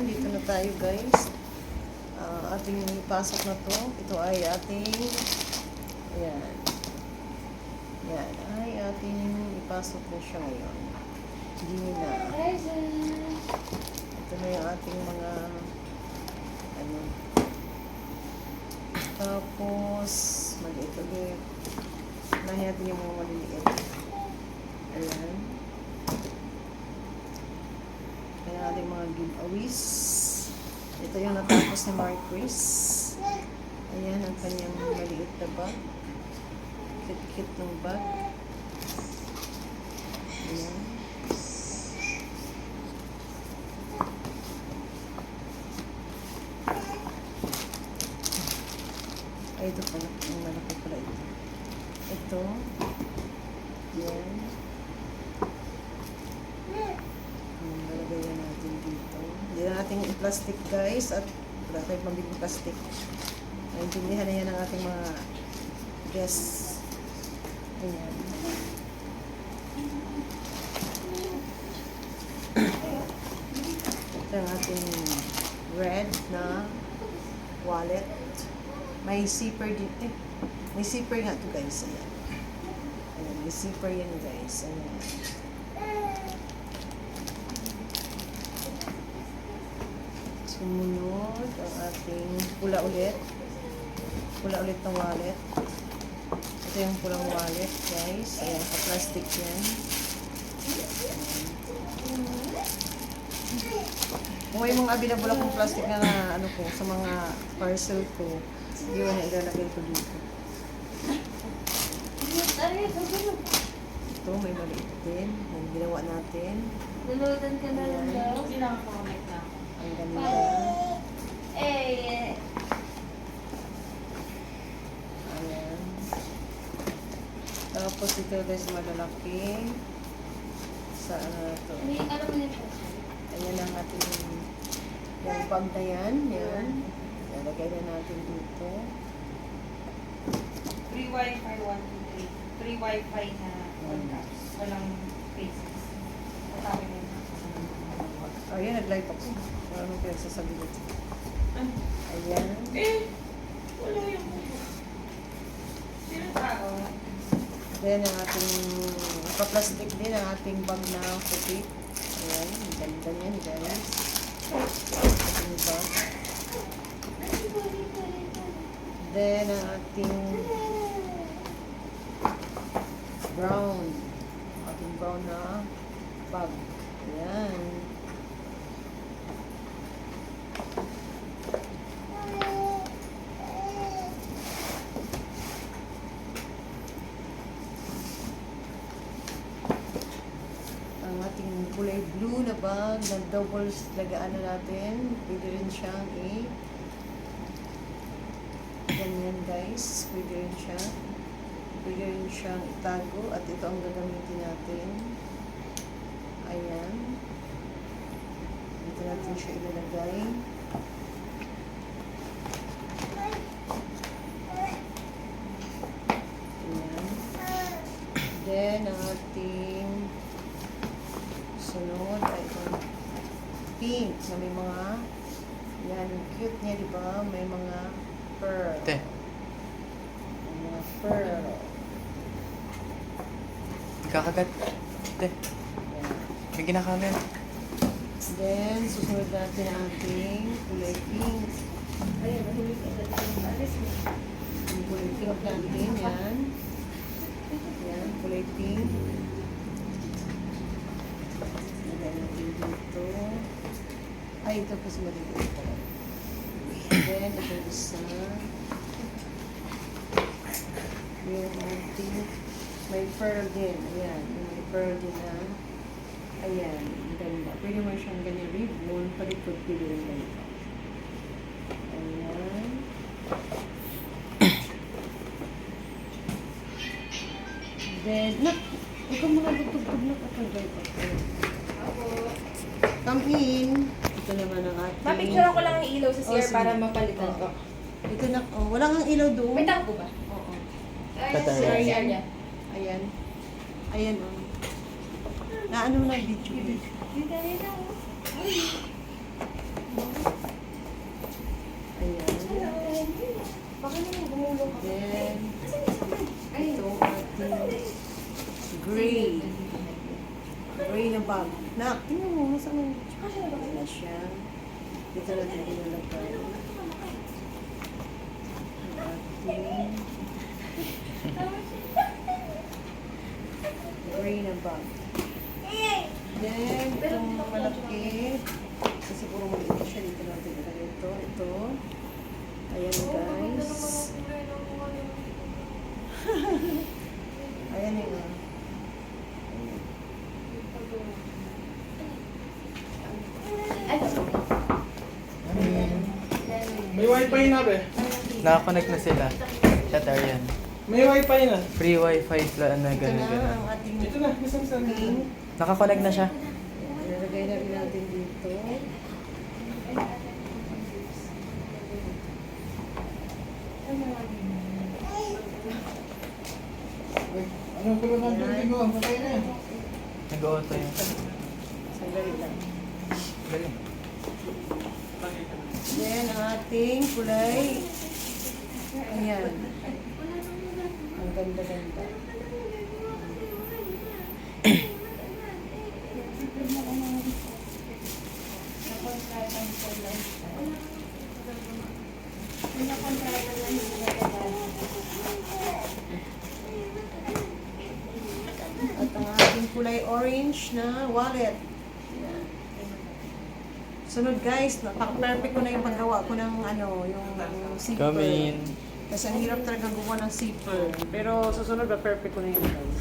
Ayan, dito na tayo guys. Ating ipasok na to. Ito ay ating, ayan. Yan, ay ating ipasok na siya ngayon. Hindi na. Ito na yung ating mga, ano. Tapos, maliit ulit. Unahin natin yung mga maliliit. Ayan. Ayan ating mga giveaways. Ito yung natapos ni Marquis. Ayan ang kanyang maliit na bag. Cute-cute ng bag. Ayan. Ay, ito pala. Ang malaki pala ito. Ito. Ayan. Lalagyan natin dito. Hindi na natin i-plastic guys. At wala tayong pambili plastic. Naintindihan na yan ang ating mga guests. Ayan. Ito ang ating red na wallet. May zipper dito. May zipper nga ito guys. Ayan. Ayan. May zipper yan guys. Ayan. Sumunod ang ating pula ulit. Pula ulit ng wallet. Ito yung pulang wallet guys. Ayan. Pa-plastic yan. Kung may mga available akong plastic na ano ko, sa mga parcel ko, yun na ilalagay ko dito. Ito, may maliit din. Ang ginawa natin. Lulutan ka na lang daw. Ang ganda. Eh. Ayan. Tapos ito guys, malalaki. Sa ano na ito. Alam mo nito. Ayan ang ating yung bag na yan. Yan. Lalagay na natin dito. Free wifi 1, 2, 3. Free wifi na 1 caps. Walang faces. Matawin mo yun. Ayan, nag-live ako. Wala nang pinagsasabi dito. Ayan. Wala yung sino tao? Then, ang ating pa-plastic din, ang ating bag na puti. Ayan, ang ganda niyan guys. Ating bag. Then, ang ating brown. Ating brown na bag. Ayan. Ang ating kulay blue na bag na double lagaan na natin. Pwede rin siyang ganyan guys. Pwede rin siya. Pwede rin siyang itago. At ito ang gagamitin natin. Ayan. Dito natin siya ilalagay. Ayan. Then, ang ating sunod ay itong pink na may mga yan, cute niya, di ba? May mga pearl. Te. May mga pearl. Kakagat. Te. Yan. May ginakamin. Then, susunod natin ang ating kulay pink. Ayan, nahulog agad yung alis mo. Yung kulay pink natin, yan. Yan, kulay pink. Lagay natin dito. Ay, ito kasi maliliit pala. Then, ito isa. Yung ating may pearl din. Ayan, may pearl din na. Ayan, ganda. Pwede mo siyang ganyan ribbon. Palikod, pwede rin ganito. Ayan. Then, ikaw mga tutugtog na katagay pa. Come in. Ito naman ang ating... Mapicturean ko lang ang ilaw sa Oh, CR sige. para mapalitan ko. Ito na, oh, wala kang ilaw doon. May tangko ba? Oo. Ay, Patay. CR niya. Ayan. Ayan, oh. Na ano na video. Dito. Ayan. Baka naman gumulong ka. Then, Ay, ito ating gray. Gray na bag. Nak, tingnan mo, nasa nang na siya. Dito natin ilalagay. Ang ating gray na bag. Then, itong malaki. Kasi puro maliit siya. Dito natin ilagay ito. Ito. Ayan guys. Ayan yun. May wifi na be. Nakakonect na sila. Chat Arian. May wifi na. Free wifi plan na Ito gano'n na gano'n. ang ating Ito na, isang sa pink. Nakakonect na siya. Ilalagay na rin natin dito. Anong kulo ng tubig mo? Patay na. Nag-auto yun. Sandali lang. Galing. Then, ang ating kulay. Ayan. Ang ganda-ganda. At ang ating kulay orange na wallet. Ayan. Sunod guys, napaka-perfect ko na yung paggawa ko ng ano, yung zipper. Come in. Kasi ang hirap talaga gumawa ng zipper. Pero susunod ba, perfect ko na yun guys.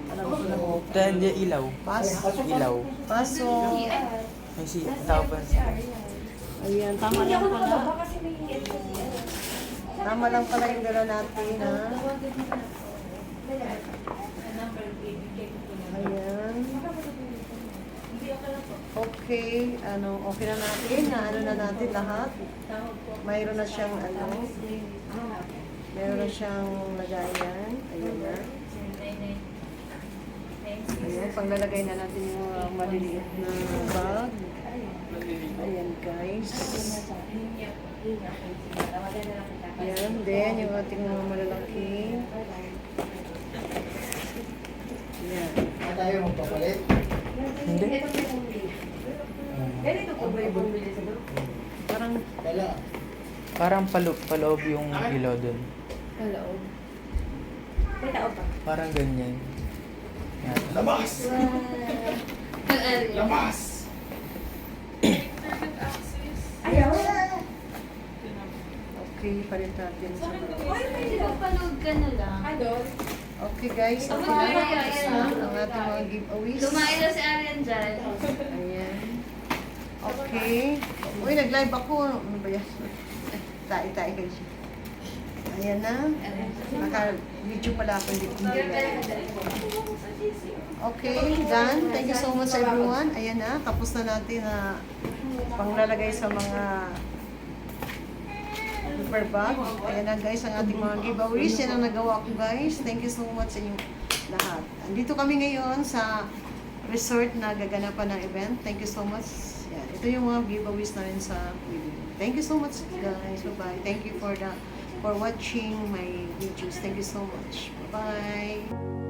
Alam ko na mo. Then, yung ilaw. Pas. Ilaw. Paso. May si tao pa. Ayan, tama lang pala. Tama lang pala yung dala natin, ha? Ayan. Okay, okay na natin, ano na natin lahat. Mayroon na siyang, mayroon na siyang lagayan. Ayun na. Ayan, panglalagay na natin yung maliliit na bag. Ayan, guys. Ayan, then yung ating mga malalaki. Ayan. Tayo magpapalit. Hindi. Ganito po ba yung bumili sa bro? Parang, Kala. Parang paloob yung ilaw dun. Hello. May tao pa. Parang ganyan. Yan. Labas! Labas! Ayaw. okay, palit natin sa bag. Panood ka na lang. Ano? Okay, guys. Ako Okay, na tapos kaya na yan. ang ating mga giveaways. Lumain na si Arian dyan. Ayan. Okay. Uy, nag-live ako. Ano ba yan? Tai-tai kayo siya. Ayan na. Naka-video pala ako. Hindi live. Okay, done. Thank you so much everyone. Ayan na. Tapos na natin na panglalagay sa mga paper bag. Ayan na guys, ang ating mga giveaways. Yan ang nagawa ko guys. Thank you so much sa inyong lahat. Andito kami ngayon sa resort na gaganapan ng event. Thank you so much. Yan. Ito yung mga giveaways na rin sa video. Thank you so much guys. Bye-bye. Thank you for watching my videos. Thank you so much. Bye-bye.